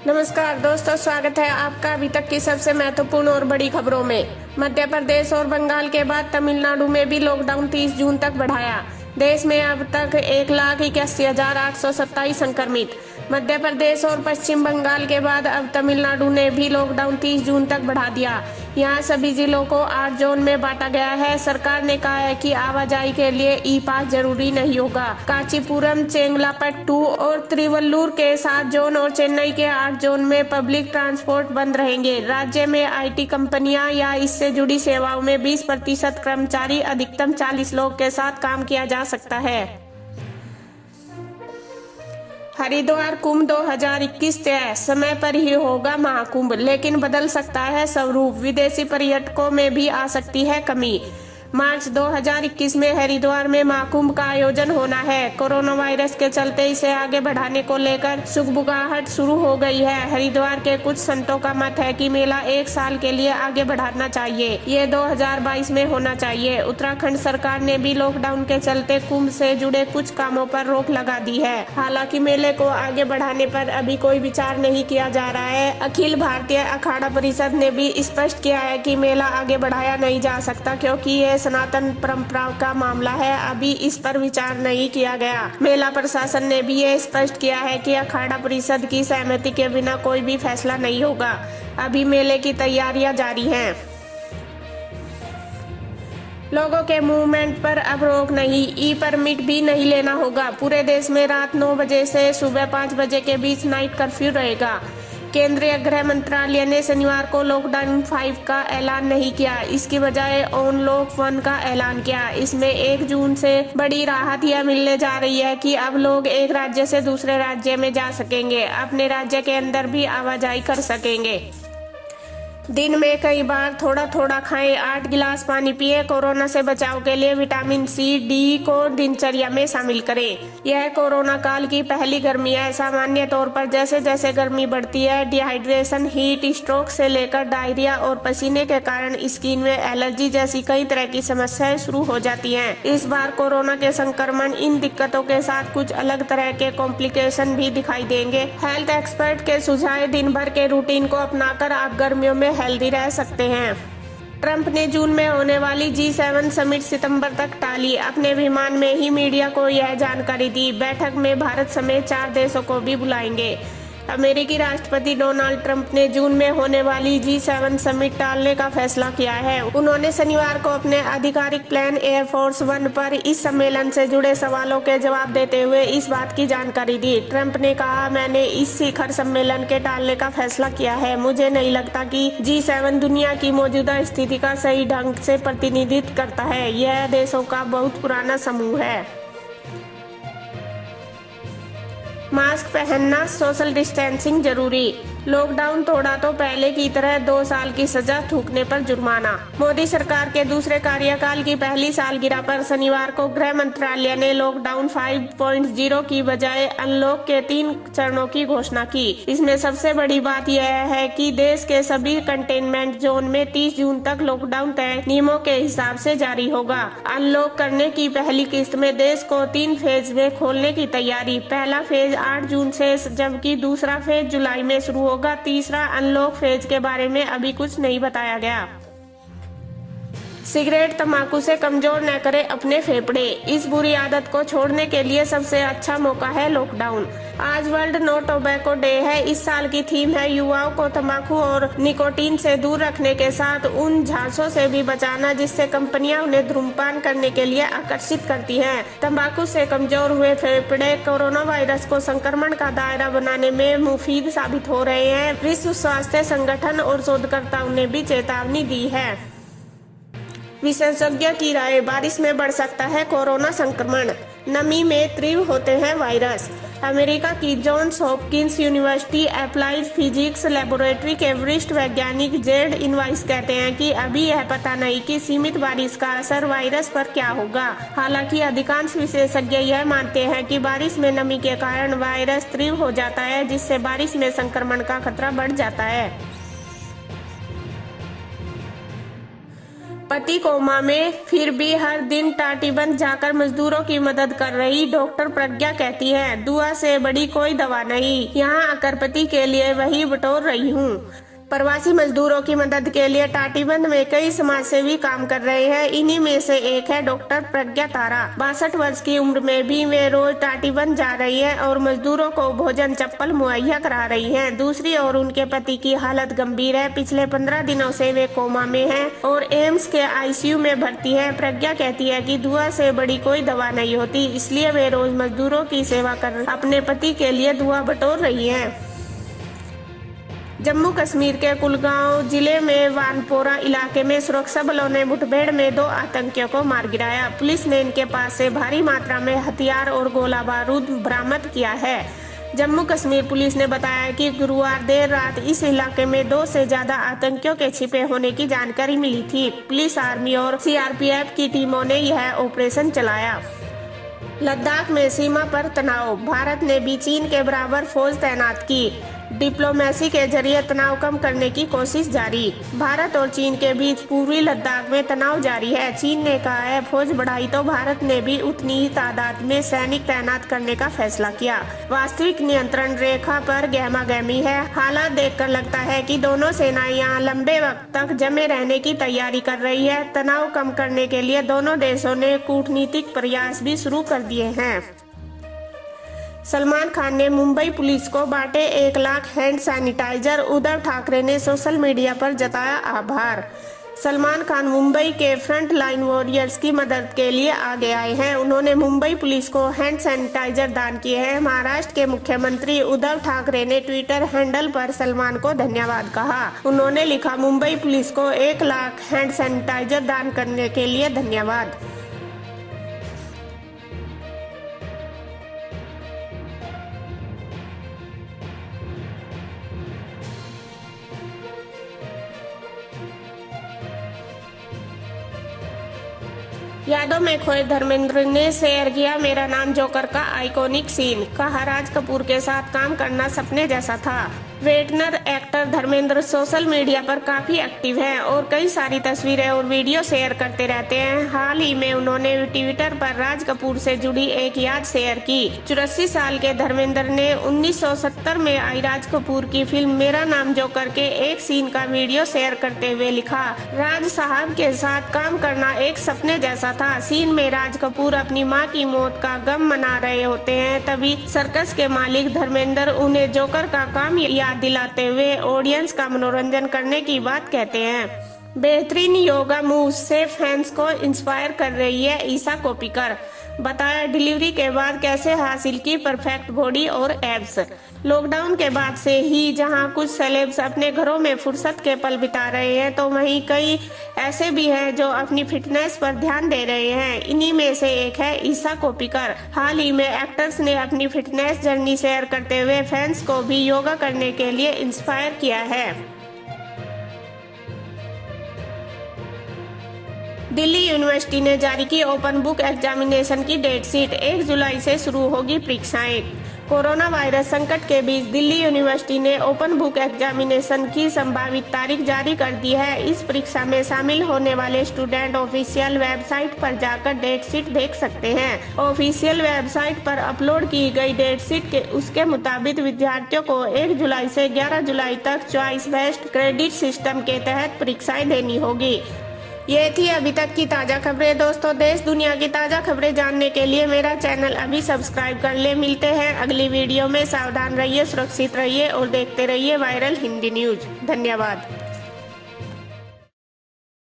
नमस्कार दोस्तों, स्वागत है आपका अभी तक की सबसे महत्वपूर्ण और बड़ी खबरों में। मध्य प्रदेश और बंगाल के बाद तमिलनाडु में भी लॉकडाउन 30 जून तक बढ़ाया। देश में अब तक 1,81,827 संक्रमित। मध्य प्रदेश और पश्चिम बंगाल के बाद अब तमिलनाडु ने भी लॉकडाउन 30 जून तक बढ़ा दिया। यहाँ सभी जिलों को 8 जोन में बांटा गया है। सरकार ने कहा है कि आवाजाही के लिए ई पास जरूरी नहीं होगा। कांचीपुरम, चेंगलापट्टू और त्रिवल्लुर के 7 जोन और चेन्नई के 8 जोन में पब्लिक ट्रांसपोर्ट बंद रहेंगे। राज्य में IT कंपनियां या इससे जुड़ी सेवाओं में 20% कर्मचारी, अधिकतम 40 लोग के साथ काम किया जा सकता है। हरिद्वार कुंभ 2021 तय, समय पर ही होगा महाकुंभ, लेकिन बदल सकता है स्वरूप। विदेशी पर्यटकों में भी आ सकती है कमी। मार्च 2021 में हरिद्वार में महाकुंभ का आयोजन होना है। कोरोना वायरस के चलते इसे आगे बढ़ाने को लेकर सुगबुगाहट शुरू हो गई है। हरिद्वार के कुछ संतों का मत है कि मेला 1 साल के लिए आगे बढ़ाना चाहिए। ये 2022 में होना चाहिए। उत्तराखंड सरकार ने भी लॉकडाउन के चलते कुंभ से जुड़े कुछ कामों पर रोक लगा दी है। हालांकि मेले को आगे बढ़ाने पर अभी कोई विचार नहीं किया जा रहा है। अखिल भारतीय अखाड़ा परिषद ने भी स्पष्ट किया है कि मेला आगे बढ़ाया नहीं जा सकता, क्योंकि ये सनातन परंपरा का मामला है। अभी इस पर विचार नहीं किया गया। मेला प्रशासन ने भी ये स्पष्ट किया है कि अखाड़ा परिषद की सहमति के बिना कोई भी फैसला नहीं होगा। अभी मेले की तैयारियां जारी हैं। लोगों के मूवमेंट पर अब रोक नहीं, ई परमिट भी नहीं लेना होगा। पूरे देश में रात 9 बजे से सुबह 5 बजे के बीच नाइट कर्फ्यू रहेगा। केंद्रीय गृह मंत्रालय ने शनिवार को लॉकडाउन 5 का ऐलान नहीं किया। इसकी बजाय अनलॉक 1 का ऐलान किया। इसमें 1 जून से बड़ी राहत यह मिलने जा रही है कि अब लोग एक राज्य से दूसरे राज्य में जा सकेंगे, अपने राज्य के अंदर भी आवाजाही कर सकेंगे। दिन में कई बार थोड़ा थोड़ा खाएं, 8 गिलास पानी पिए। कोरोना से बचाव के लिए विटामिन C, D को दिनचर्या में शामिल करें। यह कोरोना काल की पहली गर्मी है। सामान्य तौर पर जैसे जैसे गर्मी बढ़ती है, डिहाइड्रेशन, हीट स्ट्रोक से लेकर डायरिया और पसीने के कारण स्किन में एलर्जी जैसी कई तरह की समस्याएं शुरू हो जाती हैं। इस बार कोरोना के संक्रमण इन दिक्कतों के साथ कुछ अलग तरह के कॉम्प्लिकेशन भी दिखाई देंगे। हेल्थ एक्सपर्ट के सुझाव दिन भर के रूटीन को अपनाकर आप गर्मियों में हेल्दी रह सकते हैं। ट्रंप ने जून में होने वाली G7 समिट सितंबर तक टाली। अपने विमान में ही मीडिया को यह जानकारी दी। बैठक में भारत समेत 4 देशों को भी बुलाएंगे। अमेरिकी राष्ट्रपति डोनाल्ड ट्रंप ने जून में होने वाली G7 समिट टालने का फैसला किया है। उन्होंने शनिवार को अपने आधिकारिक प्लेन एयर फोर्स 1 पर इस सम्मेलन से जुड़े सवालों के जवाब देते हुए इस बात की जानकारी दी। ट्रंप ने कहा, मैंने इस शिखर सम्मेलन के टालने का फैसला किया है। मुझे नहीं लगता कि G7 दुनिया की मौजूदा स्थिति का सही ढंग से प्रतिनिधित्व करता है। यह देशों का बहुत पुराना समूह है। मास्क पहनना, सोशल डिस्टेंसिंग जरूरी। लॉकडाउन तोड़ा तो पहले की तरह 2 साल की सजा, थूकने पर जुर्माना। मोदी सरकार के दूसरे कार्यकाल की पहली सालगिरह पर शनिवार को गृह मंत्रालय ने लॉकडाउन 5.0 की बजाय अनलॉक के 3 चरणों की घोषणा की। इसमें सबसे बड़ी बात यह है कि देश के सभी कंटेनमेंट जोन में 30 जून तक लॉकडाउन तय नियमों के हिसाब से जारी होगा। अनलॉक करने की पहली किस्त में देश को 3 फेज में खोलने की तैयारी। पहला फेज 8 जून से, जबकि दूसरा फेज जुलाई में शुरू होगा। तीसरा अनलॉक फेज के बारे में अभी कुछ नहीं बताया गया। सिगरेट, तंबाकू से कमजोर न करें अपने फेफड़े। इस बुरी आदत को छोड़ने के लिए सबसे अच्छा मौका है लॉकडाउन। आज वर्ल्ड नो टोबैको डे है। इस साल की थीम है युवाओं को तंबाकू और निकोटीन से दूर रखने के साथ उन झांसों से भी बचाना जिससे कंपनियां उन्हें धूम्रपान करने के लिए आकर्षित करती हैं। तंबाकू से कमजोर हुए फेफड़े कोरोना वायरस को संक्रमण का दायरा बनाने में मुफीद साबित हो रहे हैं। विश्व स्वास्थ्य संगठन और शोधकर्ताओं ने भी चेतावनी दी है। विशेषज्ञ की राय, बारिश में बढ़ सकता है कोरोना संक्रमण, नमी में तीव्र होते हैं वायरस। अमेरिका की Johns Hopkins University Applied Physics Laboratory के वरिष्ठ वैज्ञानिक जेड इनवाइस कहते हैं कि अभी यह पता नहीं कि सीमित बारिश का असर वायरस पर क्या होगा। हालांकि अधिकांश विशेषज्ञ यह मानते हैं कि बारिश में नमी के कारण वायरस तीव्र हो जाता है, जिससे बारिश में संक्रमण का खतरा बढ़ जाता है। पति कोमा में फिर भी हर दिन टाटीबंद जाकर मजदूरों की मदद कर रही डॉक्टर प्रज्ञा कहती है, दुआ से बड़ी कोई दवा नहीं, यहाँ आकर पति के लिए वही बटोर रही हूँ। प्रवासी मजदूरों की मदद के लिए टाटीबंद में कई समाजसेवी काम कर रहे हैं। इन्हीं में से एक है डॉक्टर प्रज्ञा तारा। 62 वर्ष की उम्र में भी वे रोज टाटीबंद जा रही है और मजदूरों को भोजन चप्पल मुहैया करा रही हैं। दूसरी ओर उनके पति की हालत गंभीर है। पिछले 15 दिनों से वे कोमा में हैं और एम्स के आईसीयू में भर्ती है। प्रज्ञा कहती है कि दुआ से बड़ी कोई दवा नहीं होती, इसलिए वे रोज मजदूरों की सेवा कर अपने पति के लिए दुआ बटोर रही है। जम्मू कश्मीर के कुलगांव जिले में वानपोरा इलाके में सुरक्षा बलों ने मुठभेड़ में 2 आतंकियों को मार गिराया। पुलिस ने इनके पास से भारी मात्रा में हथियार और गोला बारूद बरामद किया है। जम्मू कश्मीर पुलिस ने बताया कि गुरुवार देर रात इस इलाके में 2 से ज्यादा आतंकियों के छिपे होने की जानकारी मिली थी। पुलिस, आर्मी और सीआरपीएफ की टीमों ने यह ऑपरेशन चलाया। लद्दाख में सीमा पर तनाव, भारत ने भी चीन के बराबर फौज तैनात की। डिप्लोमेसी के जरिए तनाव कम करने की कोशिश जारी। भारत और चीन के बीच पूर्वी लद्दाख में तनाव जारी है। चीन ने कहा है फौज बढ़ाई तो भारत ने भी उतनी ही तादाद में सैनिक तैनात करने का फैसला किया। वास्तविक नियंत्रण रेखा पर गहमागहमी है। हालात देखकर लगता है कि दोनों सेनाएं यहाँ लंबे वक्त तक जमे रहने की तैयारी कर रही है। तनाव कम करने के लिए दोनों देशों ने कूटनीतिक प्रयास भी शुरू कर दिए हैं। सलमान खान ने मुंबई पुलिस को बांटे 1 लाख हैंड सैनिटाइजर। उद्धव ठाकरे ने सोशल मीडिया पर जताया आभार। सलमान खान मुंबई के फ्रंट लाइन वॉरियर्स की मदद के लिए आगे आए हैं। उन्होंने मुंबई पुलिस को हैंड सैनिटाइजर दान किए हैं। महाराष्ट्र के मुख्यमंत्री उद्धव ठाकरे ने ट्विटर हैंडल पर सलमान को धन्यवाद कहा। उन्होंने लिखा, मुंबई पुलिस को 1 लाख हैंड सैनिटाइजर दान करने के लिए धन्यवाद। यादों में खोए धर्मेंद्र ने शेयर किया मेरा नाम जोकर का आइकॉनिक सीन। कहा, राज कपूर के साथ काम करना सपने जैसा था। वेटनर एक्टर धर्मेंद्र सोशल मीडिया पर काफी एक्टिव हैं और कई सारी तस्वीरें और वीडियो शेयर करते रहते हैं। हाल ही में उन्होंने ट्विटर पर राज कपूर से जुड़ी एक याद शेयर की। 84 साल के धर्मेंद्र ने 1970 में आई राज कपूर की फिल्म मेरा नाम जोकर के एक सीन का वीडियो शेयर करते हुए लिखा, राज साहब के साथ काम करना एक सपने जैसा था। सीन में राज कपूर अपनी मां की मौत का गम मना रहे होते हैं, तभी सर्कस के मालिक धर्मेंद्र उन्हें जोकर का काम याद दिलाते हुए ऑडियंस का मनोरंजन करने की बात कहते हैं। बेहतरीन योगा मूव से फैंस को इंस्पायर कर रही है ईशा कोप्पिकर। बताया डिलीवरी के बाद कैसे हासिल की परफेक्ट बॉडी और एब्स। लॉकडाउन के बाद से ही जहां कुछ सेलेब्स अपने घरों में फुर्सत के पल बिता रहे हैं, तो वहीं कई ऐसे भी हैं जो अपनी फिटनेस पर ध्यान दे रहे हैं। इन्हीं में से एक है ईशा कोप्पिकर। हाल ही में एक्टर्स ने अपनी फिटनेस जर्नी शेयर करते हुए फैंस को भी योगा करने के लिए इंस्पायर किया है। दिल्ली यूनिवर्सिटी ने जारी की ओपन बुक एग्जामिनेशन की डेट शीट। 1 जुलाई से शुरू होगी परीक्षाएं। कोरोना वायरस संकट के बीच दिल्ली यूनिवर्सिटी ने ओपन बुक एग्जामिनेशन की संभावित तारीख जारी कर दी है। इस परीक्षा में शामिल होने वाले स्टूडेंट ऑफिशियल वेबसाइट पर जाकर डेट शीट देख सकते हैं। ऑफिशियल वेबसाइट पर अपलोड की गई डेट शीट के उसके मुताबिक विद्यार्थियों को 1 जुलाई से 11 जुलाई तक चॉइस बेस्ड क्रेडिट सिस्टम के तहत परीक्षाएं देनी होगी। ये थी अभी तक की ताज़ा खबरें। दोस्तों, देश दुनिया की ताज़ा खबरें जानने के लिए मेरा चैनल अभी सब्सक्राइब कर ले। मिलते हैं अगली वीडियो में। सावधान रहिए, सुरक्षित रहिए और देखते रहिए वायरल हिंदी न्यूज। धन्यवाद।